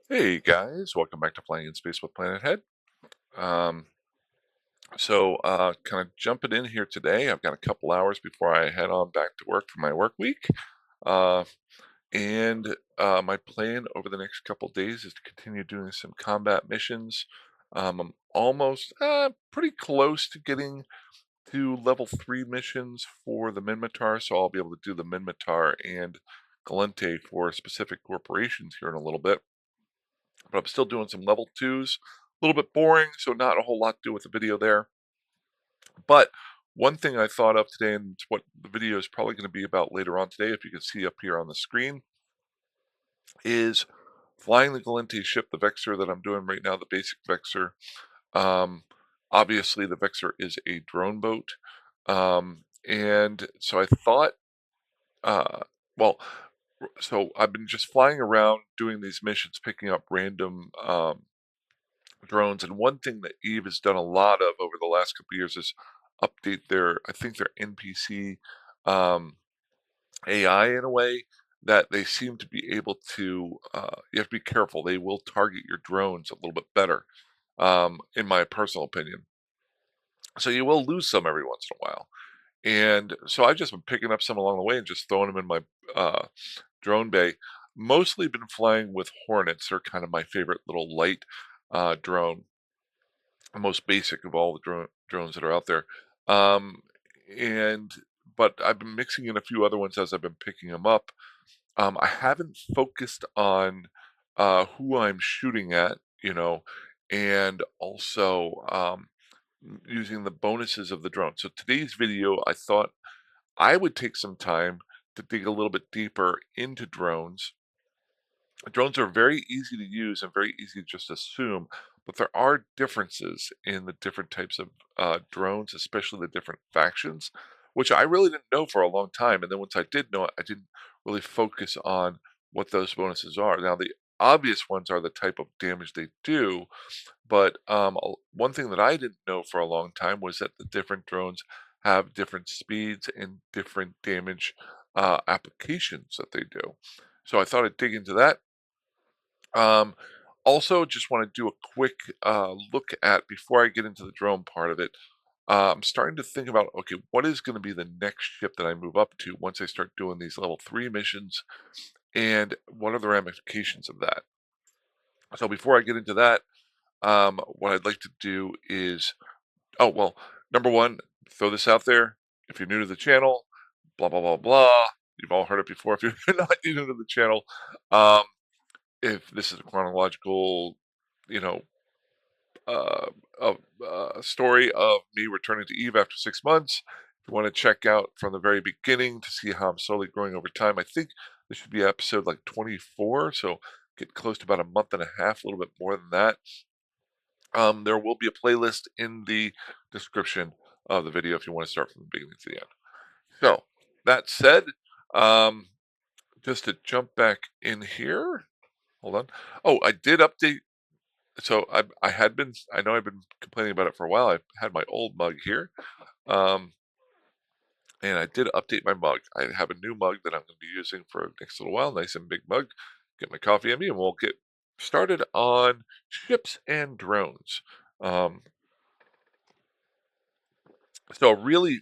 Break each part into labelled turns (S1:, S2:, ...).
S1: Hey guys, welcome back to Playing in Space with Planet Head. Um, kind of jumping in here today. I've got a couple hours before I head on back to work for my work week. Uh, my plan over the next couple days is to continue doing some combat missions. I'm almost pretty close to getting to level 3 missions for the Minmatar, so I'll be able to do the Minmatar and Galente for specific corporations here in a little bit. But I'm still doing some level 2s. A little bit boring, so not a whole lot to do with the video there. But one thing I thought of today, and it's what the video is probably going to be about later on today, if you can see up here on the screen, is flying the Galente ship, the Vexor that I'm doing right now, the basic Vexor. Um, Obviously, the Vexor is a drone boat. And so I thought, uh, well, so I've been just flying around doing these missions, picking up random drones. And one thing that Eve has done a lot of over the last couple of years is update their, I think their NPC um, AI in a way that they seem to be able to. You have to be careful; they will target your drones a little bit better, in my personal opinion. So you will lose some every once in a while. And so I've just been picking up some along the way and just throwing them in my drone bay. Mostly been flying with Hornets. They're kind of my favorite little light drone, the most basic of all the drones that are out there. Um, and but I've been mixing in a few other ones as I've been picking them up. I haven't focused on who I'm shooting at, and also using the bonuses of the drone. So today's video, I thought I would take some time to dig a little bit deeper into drones. Drones are very easy to use and very easy to just assume, but there are differences in the different types of drones, especially the different factions, which I really didn't know for a long time. And then once I did know it, I didn't really focus on what those bonuses are. Now, the obvious ones are the type of damage they do, but one thing that I didn't know for a long time was that the different drones have different speeds and different damage applications that they do. So I thought I'd dig into that. um, Also, just want to do a quick look at before I get into the drone part of it. I'm starting to think about, okay, what is going to be the next ship that I move up to once I start doing these level 3 missions, and what are the ramifications of that? So before I get into that, what I'd like to do is, oh well, number one, throw this out there. If you're new to the channel, blah blah blah blah. You've all heard it before. If you're not new to the channel, um, if this is a chronological, you know, uh, story of me returning to Eve after 6 months. If you want to check out from the very beginning to see how I'm slowly growing over time, I think this should be episode like 24. So get close to about a month and a half, a little bit more than that. There will be a playlist in the description of the video if you want to start from the beginning to the end. So that said, um, just to jump back in here, hold on. Oh, I did update. So I know I've been complaining about it for a while. I've had my old mug here, um, and I did update my mug. I have a new mug that I'm going to be using for the next little while. Nice and big mug. Get my coffee in me, and we'll get started on ships and drones. Um, so a really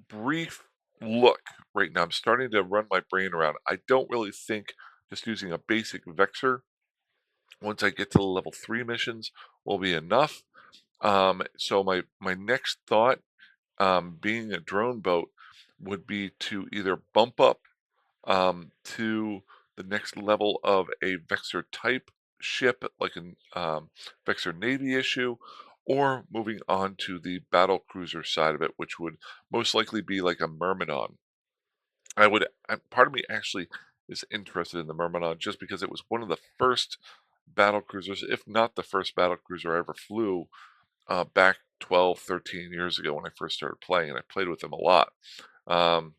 S1: brief look right now. I'm starting to run my brain around. I don't really think just using a basic Vexor once I get to the level 3 missions will be enough. So my next thought, being a drone boat, would be to either bump up to the next level of a Vexor type ship, like an Vexor Navy issue, or moving on to the battle cruiser side of it, which would most likely be like a Myrmidon. Part of me actually is interested in the Myrmidon just because it was one of the first battle cruisers, if not the first battle cruiser I ever flew, back 12, 13 years ago when I first started playing, and I played with them a lot. Um,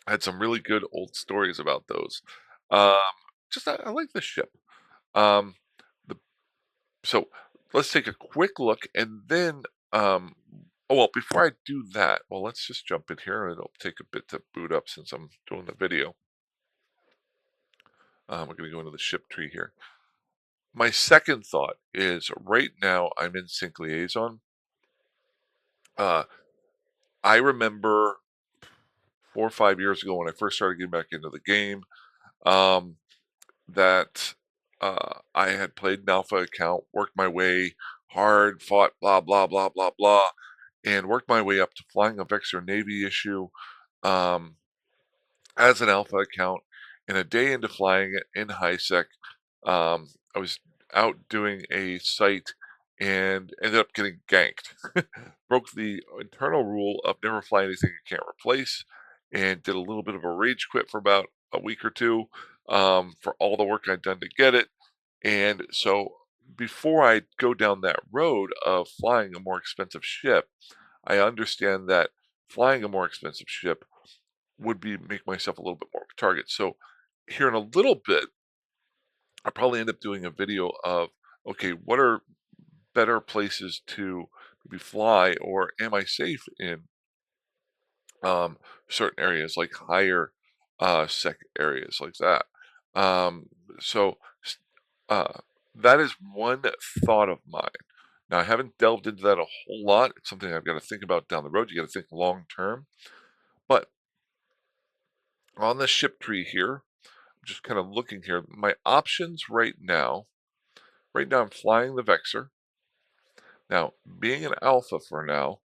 S1: I had some really good old stories about those. Um, I like the ship. Um, the, so let's take a quick look, and then oh well, before I do that, well, let's just jump in here, and it'll take a bit to boot up since I'm doing the video. We're going to go into the ship tree here. My second thought is right now I'm in sync liaison. Uh, I remember 4 or 5 years ago when I first started getting back into the game, um, that I had played an alpha account, worked my way hard, fought blah blah blah blah blah, and worked my way up to flying a Vexor Navy issue um, as an alpha account. And a day into flying it in HiSec, I was out doing a site and ended up getting ganked. Broke the internal rule of never fly anything you can't replace, and did a little bit of a rage quit for about a week or two for all the work I'd done to get it. And so before I go down that road of flying a more expensive ship, I understand that flying a more expensive ship would be make myself a little bit more of a target. So here in a little bit, I'll probably end up doing a video of, okay, what are better places to maybe fly, or am I safe in um, certain areas like higher sec areas like that. Um, so s- uh, that is one thought of mine. Now I haven't delved into that a whole lot. It's something I've got to think about down the road. You got to think long term. But on the ship tree here, I'm just kind of looking here. My options right now I'm flying the Vexor. Now, being an alpha for now,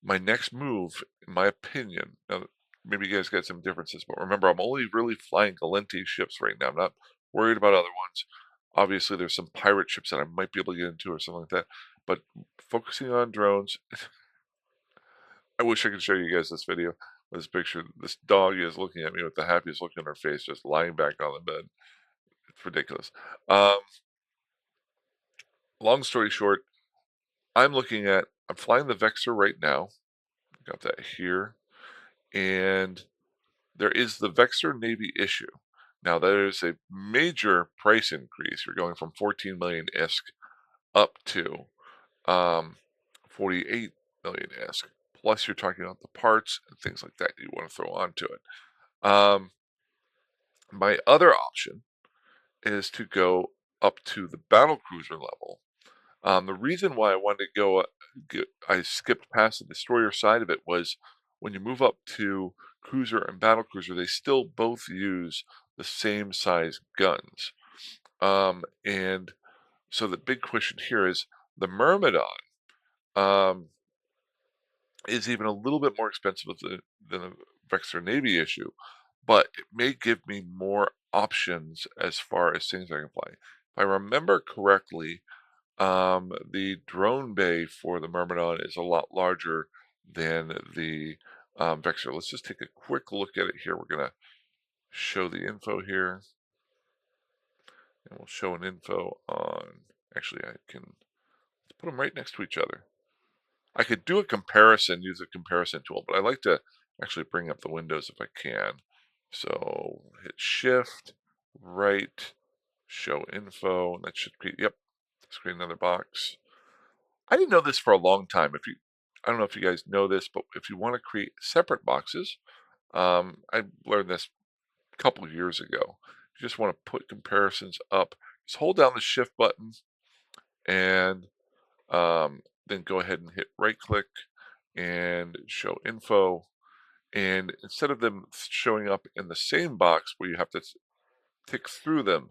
S1: my next move, in my opinion, now maybe you guys got some differences, but remember, I'm only really flying Gallente ships right now. I'm not worried about other ones. Obviously, there's some pirate ships that I might be able to get into or something like that. But focusing on drones, I wish I could show you guys this video. This picture, this dog is looking at me with the happiest look on her face, just lying back on the bed. It's ridiculous. Um, Long story short, I'm flying the Vexor right now. Got that here. And there is the Vexor Navy issue. Now, there is a major price increase. You're going from 14 million ISK up to um, 48 million ISK. Plus, you're talking about the parts and things like that you want to throw onto it. Um, my other option is to go up to the battle cruiser level. The reason why I wanted to I skipped past the destroyer side of it was when you move up to cruiser and battle cruiser, they still both use the same size guns. And so the big question here is the Myrmidon um, is even a little bit more expensive than the Vexor Navy issue, but it may give me more options as far as things I can fly. If I remember correctly, the drone bay for the Myrmidon is a lot larger than the Vexor. Let's just take a quick look at it here. We're going to show the info here, and we'll show an info on, actually I can let's put them right next to each other. I could do a comparison, use a comparison tool, but I like to actually bring up the windows if I can. So hit shift, right, show info, and that should be, yep, screen another box. I didn't know this for a long time. I don't know if you guys know this, but if you want to create separate boxes, I learned this a couple of years ago. You just want to put comparisons up. Just hold down the shift button and then go ahead and hit right click and show info. And instead of them showing up in the same box where you have to tick through them,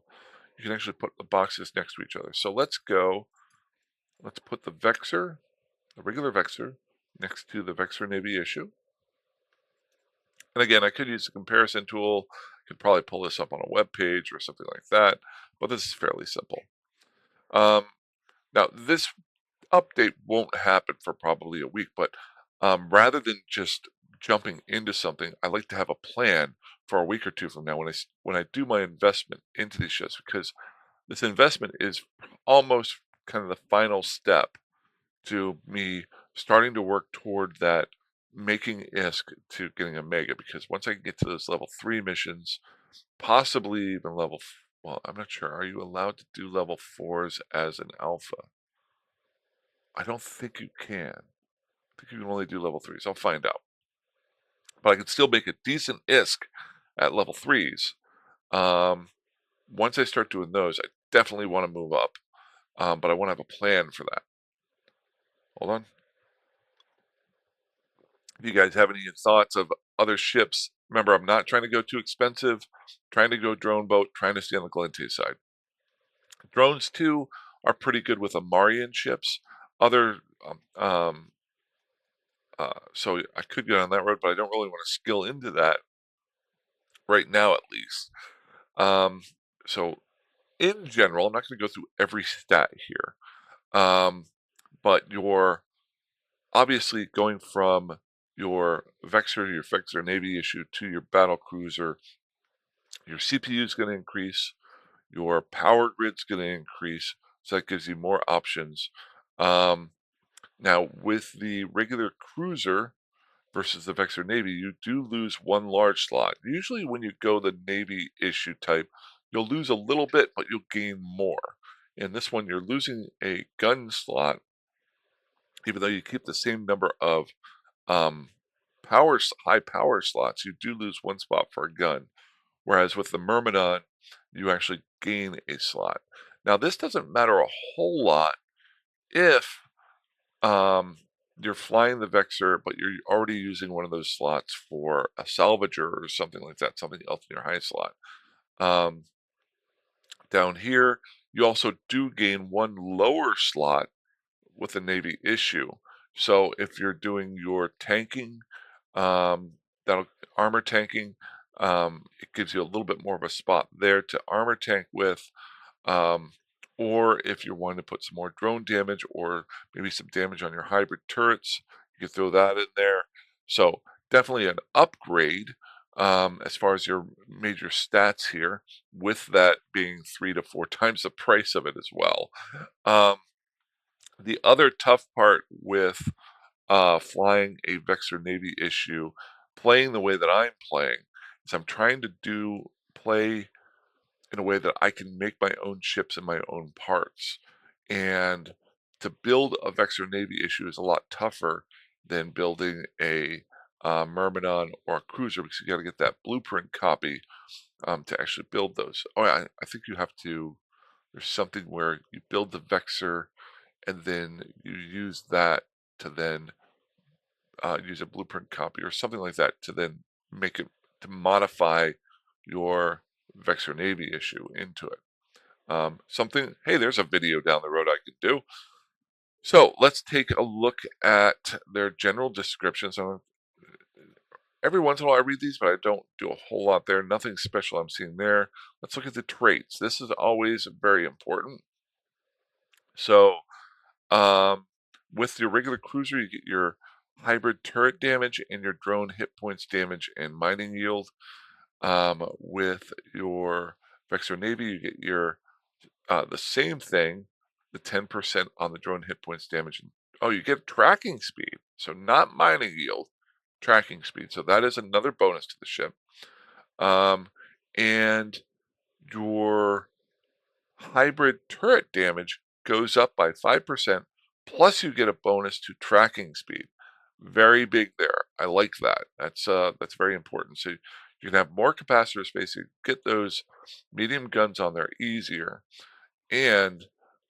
S1: you can actually put the boxes next to each other. So let's put the Vexor, the regular Vexor, next to the Vexor Navy issue. And again, I could use a comparison tool. I could probably pull this up on a web page or something like that, but this is fairly simple. Um, Now, this update won't happen for probably a week, but rather than just jumping into something, I like to have a plan for a week or two from now when I do my investment into these ships, because this investment is almost kind of the final step to me starting to work toward that making ISK to getting a mega, because once I can get to those level 3 missions, possibly even well, I'm not sure. Are you allowed to do level 4s as an alpha? I don't think you can. I think you can only do level 3s. I'll find out. But I can still make a decent ISK at level 3s. Um, once I start doing those, I definitely want to move up, but I want to have a plan for that. Hold on. If you guys have any thoughts of other ships, remember, I'm not trying to go too expensive, trying to go drone boat, trying to stay on the Gallente side. Drones too are pretty good with Amarian ships. Other so I could go down that road, but I don't really want to skill into that right now, at least. Um, so in general, I'm not going to go through every stat here, but you're obviously going from your Vexor, your Vexor Navy issue to your battle cruiser. Your CPU is going to increase, your power grid's going to increase, so that gives you more options. Now, with the regular cruiser versus the Vexor Navy, you do lose one large slot. Usually, when you go the Navy issue type, you'll lose a little bit, but you'll gain more. In this one, you're losing a gun slot, even though you keep the same number of um, high power slots. You do lose one spot for a gun. Whereas with the Myrmidon, you actually gain a slot. Now, this doesn't matter a whole lot if you're flying the Vexor, but you're already using one of those slots for a salvager or something like that, something else in your high slot. Um, Down here, you also do gain one lower slot with the Navy issue. So if you're doing your tanking, that'll armor tanking, it gives you a little bit more of a spot there to armor tank with. Um, or if you're wanting to put some more drone damage or maybe some damage on your hybrid turrets, you can throw that in there. So definitely an upgrade as far as your major stats here, with that being 3 to 4 times the price of it as well. Um, the other tough part with flying a Vexor Navy issue, playing the way that I'm playing, is I'm trying to play in a way that I can make my own ships and my own parts. And to build a Vexor Navy issue is a lot tougher than building a Myrmidon or a cruiser, because you got to get that blueprint copy to actually build those. Oh, I think you have to. There's something where you build the Vexor and then you use that to then use a blueprint copy or something like that to then make it to modify your Vexor Navy issue into it. Something, hey, there's a video down the road I could do. So let's take a look at their general descriptions. Every once in a while I read these, but I don't do a whole lot there. Nothing special I'm seeing there. Let's look at the traits. This is always very important. So um, with your regular cruiser, you get your hybrid turret damage and your drone hit points damage and mining yield. With your Vexor Navy, you get your the same thing, the 10% on the drone hit points damage. Oh, you get tracking speed, so not mining yield, tracking speed. So that is another bonus to the ship. And your hybrid turret damage goes up by 5%, plus you get a bonus to tracking speed. Very big there. I like that. That's very important. So you can have more capacitor space. You get those medium guns on there easier, and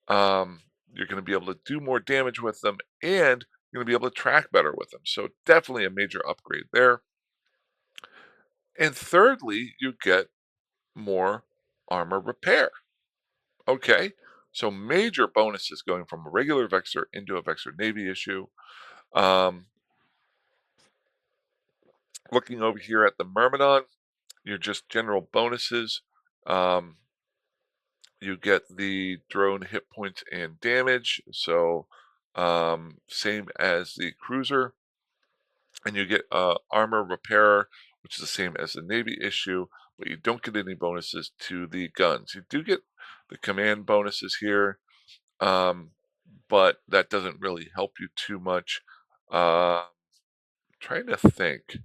S1: um, you're going to be able to do more damage with them, and you're going to be able to track better with them. So definitely a major upgrade there. And thirdly, you get more armor repair. Okay, so major bonuses going from a regular Vexor into a Vexor Navy issue. Um, Looking over here at the Myrmidon, your just general bonuses. Um, you get the drone hit points and damage, so same as the cruiser, and you get armor repair, which is the same as the Navy issue, but you don't get any bonuses to the guns. You do get the command bonuses here, um, but that doesn't really help you too much. Trying to think.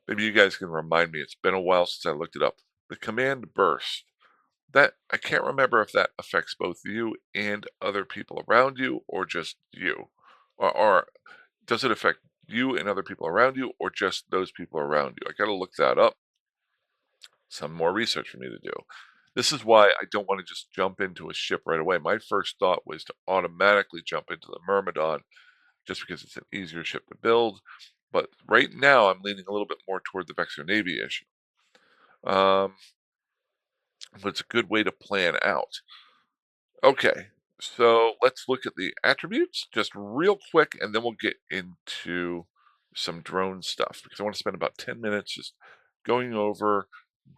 S1: Maybe you guys can remind me. It's been a while since I looked it up. The command burst. That I can't remember if that affects both you and other people around you, or just you, or does it affect you and other people around you, or just those people around you? I got to look that up. Some more research for me to do. This is why I don't want to just jump into a ship right away. My first thought was to automatically jump into the Myrmidon just because it's an easier ship to build. But right now, I'm leaning a little bit more toward the Vexor Navy issue. Um, but it's a good way to plan out. Okay, so let's look at the attributes just real quick, and then we'll get into some drone stuff because I want to spend about 10 minutes just going over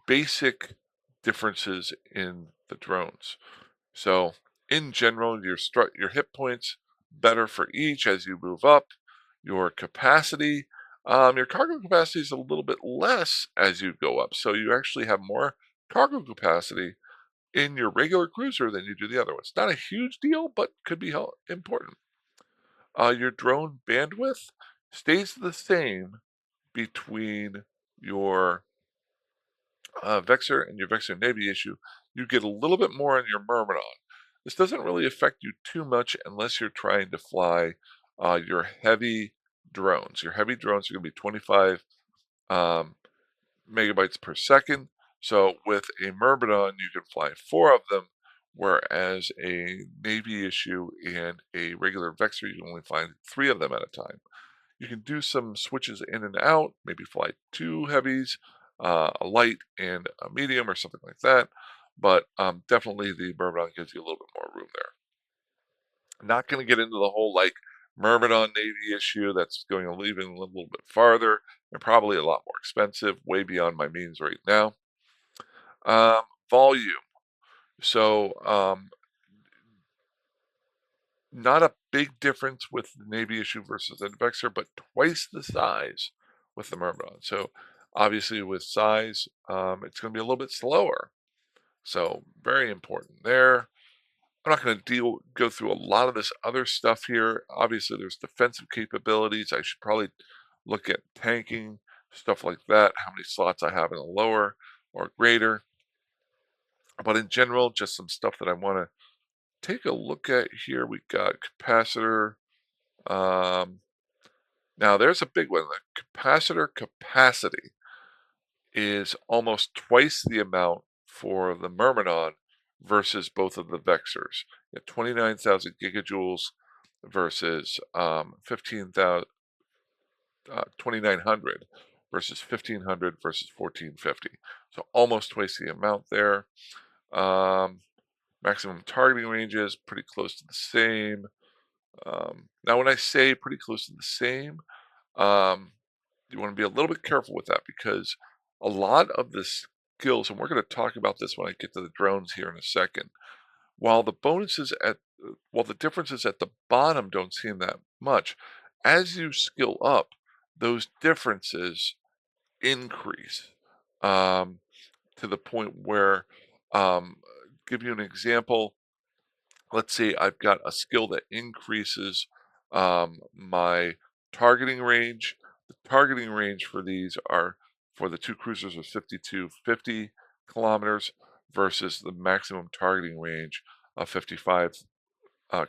S1: basic differences in the drones. So in general, your hit points better for each as you move up. Your cargo capacity is a little bit less as you go up. So you actually have more cargo capacity in your regular cruiser than you do the other ones. Not a huge deal, but could be important. Your drone bandwidth stays the same between your Vexor and your Vexor Navy issue. You get a little bit more on your Myrmidon. This doesn't really affect you too much unless you're trying to fly your heavy drones. Your heavy drones are going to be 25 um, megabytes per second. So with a Myrmidon, you can fly 4 of them, whereas a Navy issue and a regular Vexor, you can only fly 3 of them at a time. You can do some switches in and out, maybe fly 2 heavies, a light and a medium or something like that. But definitely the Myrmidon gives you a little bit more room there. Not going to get into the whole like Myrmidon Navy issue. That's going to leave it a little bit farther and probably a lot more expensive, way beyond my means right now. Um, volume. So not a big difference with the Navy issue versus the Vexor, but twice the size with the Myrmidon. So obviously with size, it's going to be a little bit slower. So very important there. I'm not going to go through a lot of this other stuff here. Obviously, there's defensive capabilities. I should probably look at tanking, stuff like that, how many slots I have in a lower or greater. But in general, just some stuff that I want to take a look at here. We got capacitor. Um, Now, there's a big one. The capacitor capacity is almost twice the amount for the Myrmidon versus both of the Vexors. You have 29,000 gigajoules versus 2,900 versus 1,500 versus 1,450. So almost twice the amount there. Um, Maximum targeting ranges pretty close to the same. Now, when I say pretty close to the same, um, you want to be a little bit careful with that because a lot of the skills, and we're going to talk about this when I get to the drones here in a second, while while the differences at the bottom don't seem that much, as you skill up, those differences increase um, to the point where, um, give you an example, let's say I've got a skill that increases my targeting range. The targeting range for these are for the 2 cruisers of 50 kilometers versus the maximum targeting range of 55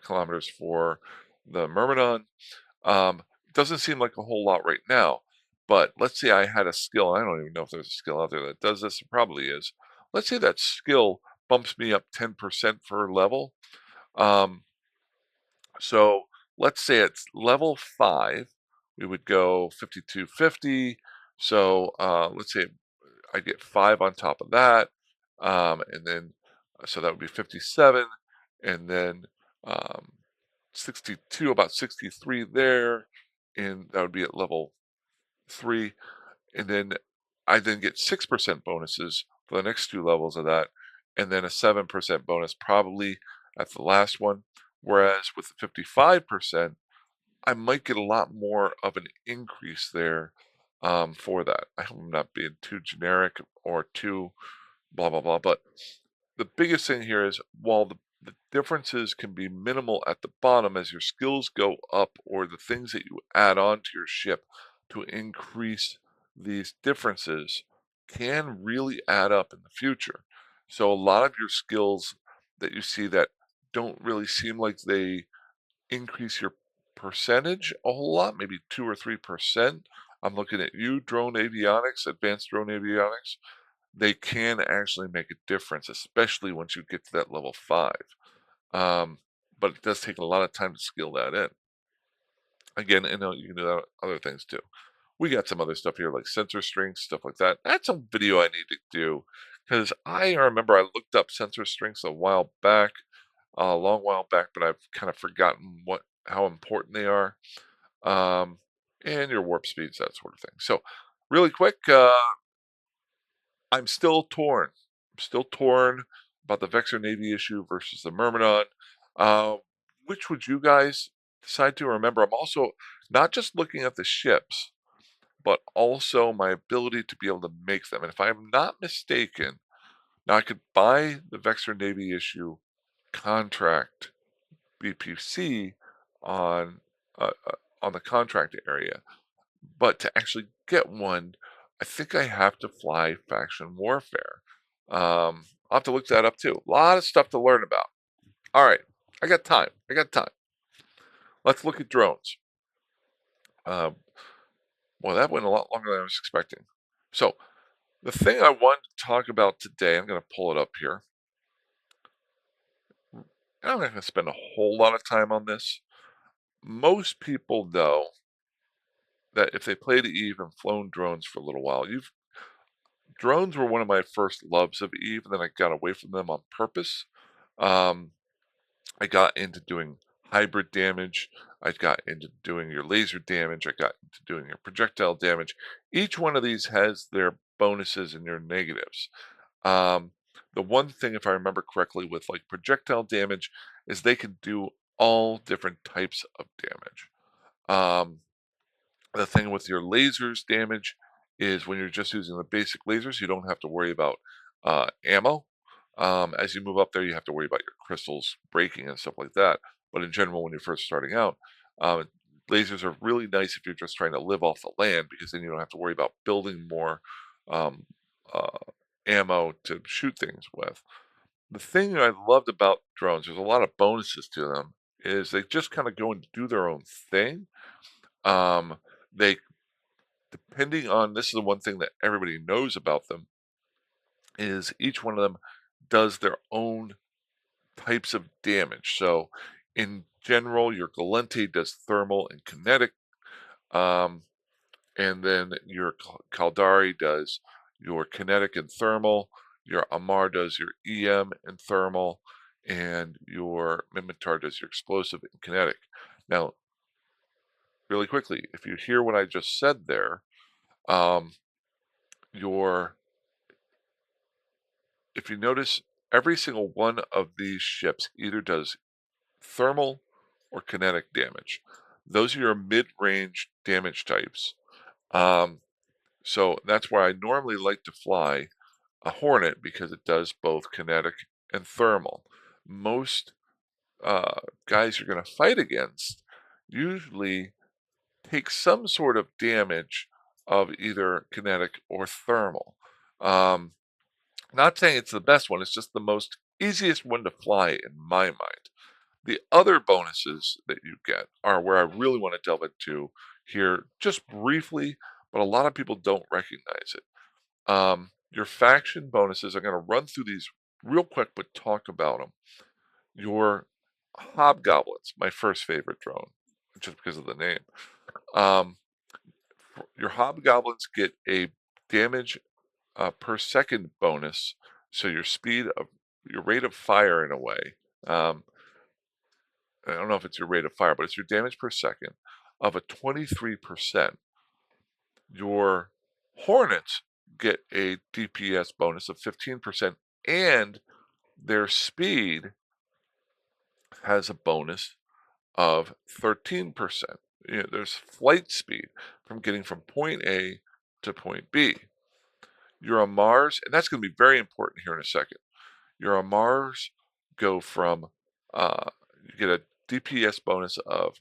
S1: kilometers for the Myrmidon. Doesn't seem like a whole lot right now, but let's say I had a skill. I don't even know if there's a skill out there that does this. It probably is. Let's say that skill bumps me up 10% per level. Um, so let's say it's level 5, we would go 5250. So let's say I get 5 on top of that, and then so that would be 57, and then um, 62, about 63 there, and that would be at level 3, and then I then get 6% bonuses for the next 2 levels of that, and then a 7% bonus probably at the last one. Whereas with the 55%, I might get a lot more of an increase there for that. I hope I'm not being too generic or too blah, blah, blah. But the biggest thing here is while the differences can be minimal at the bottom as your skills go up or the things that you add on to your ship to increase these differences can really add up in the future. So a lot of your skills that you see that don't really seem like they increase your percentage a whole lot, maybe 2 or 3%. I'm looking at you, drone avionics, advanced drone avionics. they can actually make a difference, especially once you get to that level 5. Um, but it does take a lot of time to skill that in. Again, you know, you can do that other things too. We got some other stuff here like sensor strengths, stuff like that. That's some video I need to do because I remember I looked up sensor strengths a while back, a long while back, but I've kind of forgotten how important they are. Um, and your warp speeds, that sort of thing. So, really quick, I'm still torn. I'm still torn about the Vexor Navy issue versus the Myrmidon. Uh, which would you guys decide to? Remember, I'm also not just looking at the ships, but also my ability to be able to make them. And if I'm not mistaken, now I could buy the Vexor Navy issue contract BPC on on the contract area, but to actually get one, I think I have to fly faction warfare. I'll have to look that up too. A lot of stuff to learn about. All right, I got time. I got time. Let's look at drones. Um, well, that went a lot longer than I was expecting. So the thing I wanted to talk about today, I'm going to pull it up here. I'm not going to spend a whole lot of time on this. Most people know that if they played Eve and flown drones for a little while, drones were one of my first loves of Eve, and then I got away from them on purpose. Um, I got into doing hybrid damage. I got into doing your laser damage. I got into doing your projectile damage. Each one of these has their bonuses and their negatives. Um, the one thing, if I remember correctly, with like projectile damage is they can do all different types of damage. Um, the thing with your lasers damage is when you're just using the basic lasers, you don't have to worry about ammo. As you move up there, you have to worry about your crystals breaking and stuff like that. But in general, when you're first starting out, um, lasers are really nice if you're just trying to live off the land because then you don't have to worry about building more um, uh, ammo to shoot things with. The thing I loved about drones, there's a lot of bonuses to them, is they just kind of go and do their own thing. Um, they depending on this is the one thing that everybody knows about them is each one of them does their own types of damage. So in general, your Galente does thermal and kinetic, um, and then your Caldari does your kinetic and thermal, your Amar does your EM and thermal, and your Minmatar does your explosive and kinetic. Now, really quickly, if you hear what I just said there, um, your if you notice, every single one of these ships either does thermal or kinetic damage. Those are your mid-range damage types. Um, so that's why I normally like to fly a Hornet because it does both kinetic and thermal. Most guys you're going to fight against usually take some sort of damage of either kinetic or thermal. Um, Not saying it's the best one, it's just the most easiest one to fly in my mind. The other bonuses that you get are where I really want to delve into here just briefly, but a lot of people don't recognize it. Your faction bonuses, I'm going to run through these real quick, but talk about them. Your hobgoblins, my first favorite drone, just because of the name. Um, your hobgoblins get a damage per second bonus. So your rate of fire in a way. Um, I don't know if it's your rate of fire, but it's your damage per second of a 23%. Your Hornets get a DPS bonus of 15%, and their speed has a bonus of 13%. There's flight speed from getting from point A to point B. You're on Mars, and that's going to be very important here in a second. Your Amars go from you get a DPS bonus of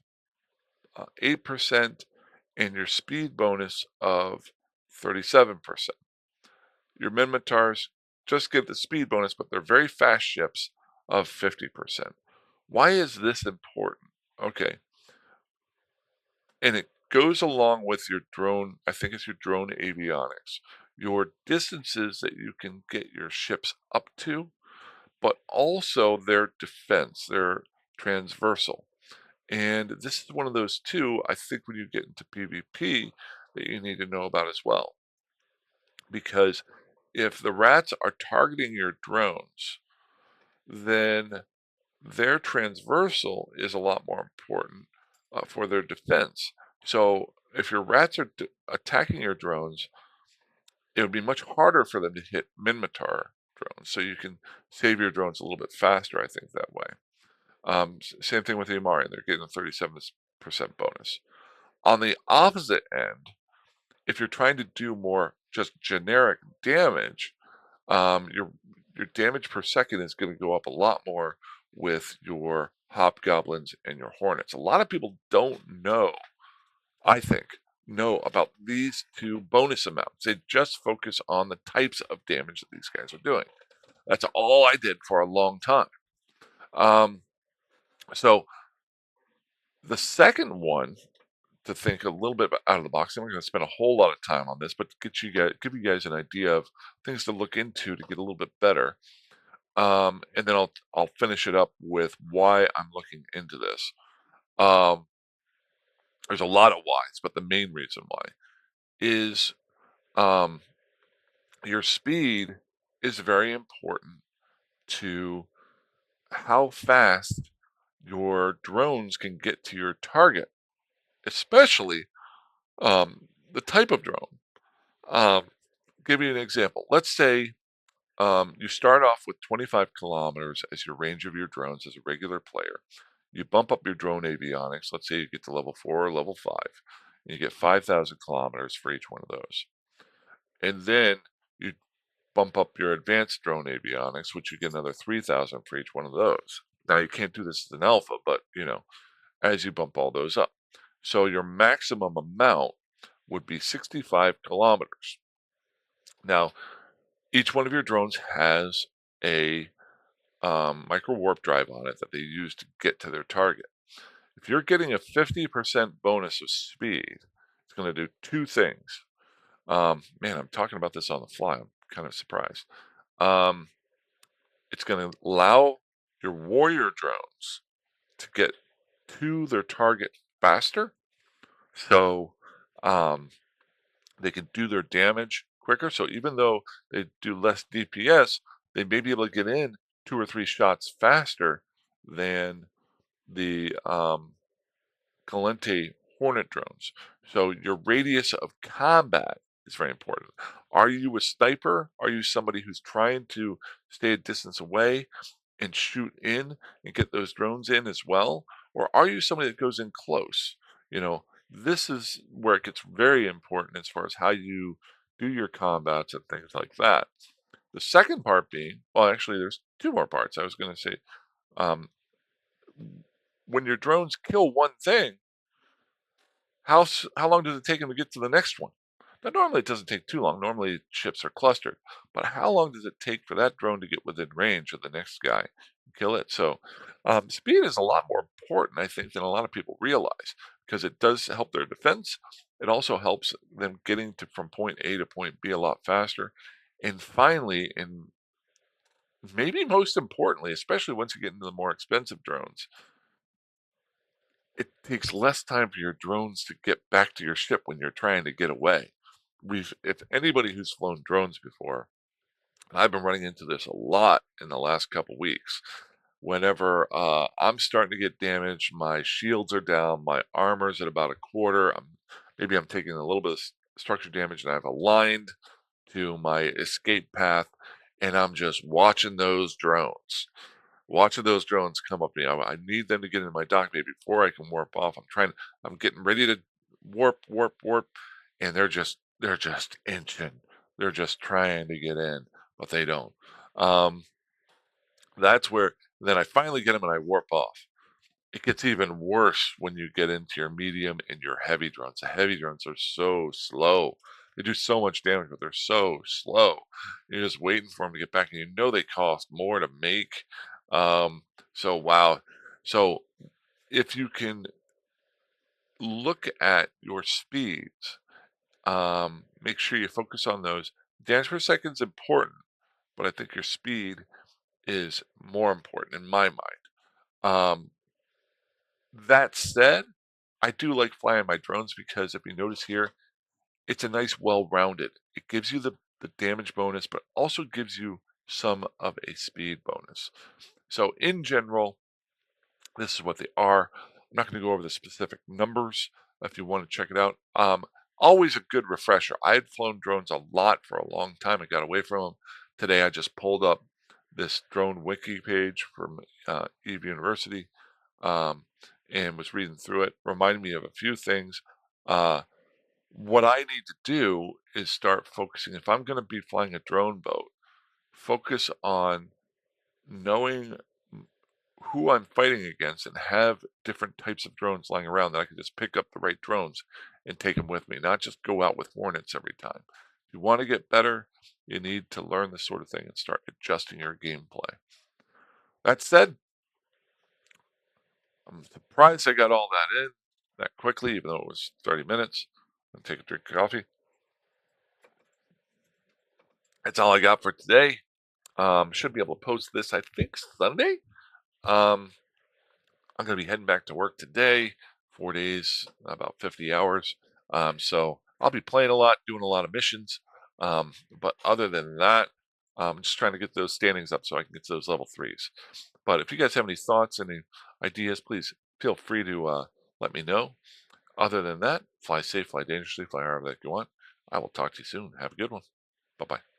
S1: 8% and your speed bonus of 37%. Your Minmatars just get the speed bonus, but they're very fast ships of 50%. Why is this important? Okay, and it goes along with your drone, I think it's your drone avionics. your distances that you can get your ships up to, but also their defense, their transversal. And this is one of those two, I think, when you get into PvP that you need to know about as well. Because if the rats are targeting your drones, then their transversal is a lot more important for their defense. So if your rats are attacking your drones, it would be much harder for them to hit Minmatar drones. So you can save your drones a little bit faster, I think, that way. Same thing with the Amari. They're getting a 37% bonus. On the opposite end, if you're trying to do more just generic damage, your damage per second is going to go up a lot more with your hobgoblins and your hornets. A lot of people don't know, I think, know about these two bonus amounts. They just focus on the types of damage that these guys are doing. That's all I did for a long time. Um, so the second one to think a little bit out of the box. I'm not going to spend a whole lot of time on this, but give you guys an idea of things to look into to get a little bit better. And then I'll finish it up with why I'm looking into this. Um, there's a lot of whys, but the main reason why is um, your speed is very important to how fast your drones can get to your target, especially the type of drone. Um, give you an example. Let's say you start off with 25 kilometers as your range of your drones as a regular player. You bump up your drone avionics. Let's say you get to level 4 or level 5. And you get 5,000 kilometers for each one of those. And then you bump up your advanced drone avionics, which you get another 3,000 for each one of those. Now, you can't do this as an alpha, but, as you bump all those up. So your maximum amount would be 65 kilometers. Now, each one of your drones has a micro warp drive on it that they use to get to their target. If you're getting a 50% bonus of speed, it's going to do two things. Man, I'm talking about this on the fly. I'm kind of surprised. Um, it's going to allow your warrior drones to get to their target faster. So um, they can do their damage quicker. So even though they do less DPS, they may be able to get in 2 or 3 shots faster than the Calente Hornet drones. So your radius of combat is very important. Are you a sniper? Are you somebody who's trying to stay a distance away and shoot in and get those drones in as well? Or are you somebody that goes in close? This is where it gets very important as far as how you do your combats and things like that. The second part being, well, actually, there's two more parts. I was going to say, um, when your drones kill one thing, how long does it take them to get to the next one? Now, normally it doesn't take too long. Normally ships are clustered, but how long does it take for that drone to get within range of the next guy and kill it? So, speed is a lot more important, I think, than a lot of people realize because it does help their defense. It also helps them getting to from point A to point B a lot faster. And finally, and maybe most importantly, especially once you get into the more expensive drones, it takes less time for your drones to get back to your ship when you're trying to get away. If anybody who's flown drones before, and I've been running into this a lot in the last couple weeks. Whenever I'm starting to get damaged, my shields are down, my armor's at about a quarter. Maybe I'm taking a little bit of structure damage, and I've aligned to my escape path, and I'm just watching those drones come up to me. I need them to get into my dock bay before I can warp off. I'm getting ready to warp, warp, warp, and they're just inching. They're just trying to get in, but they don't. Um, that's where then I finally get them and I warp off. It gets even worse when you get into your medium and your heavy drones. The heavy drones are so slow. They do so much damage, but they're so slow. You're just waiting for them to get back, and they cost more to make. Um, so wow. So if you can look at your speeds, make sure you focus on those. Damage per second is important, but I think your speed is more important in my mind. Um, that said, I do like flying my drones because if you notice here, it's a nice well-rounded. It gives you the damage bonus, but also gives you some of a speed bonus. So in general, this is what they are. I'm not going to go over the specific numbers if you want to check it out. Always a good refresher. I had flown drones a lot for a long time. I got away from them. Today I just pulled up this drone wiki page from Eve University um, and was reading through it. Reminded me of a few things. Uh, what I need to do is start focusing. If I'm going to be flying a drone boat, focus on knowing who I'm fighting against and have different types of drones lying around that I can just pick up the right drones and take them with me, not just go out with Hornets every time. If you want to get better, you need to learn this sort of thing and start adjusting your gameplay. That said, I'm surprised I got all that in that quickly, even though it was 30 minutes. I'm gonna take a drink of coffee. That's all I got for today. Should be able to post this, I think, Sunday. Um, I'm going to be heading back to work today, 4 days, about 50 hours. So I'll be playing a lot, doing a lot of missions. But other than that, I'm just trying to get those standings up so I can get to those level threes. But if you guys have any thoughts, any ideas, please feel free to let me know. Other than that, fly safe, fly dangerously, fly however that you want. I will talk to you soon. Have a good one. Bye bye.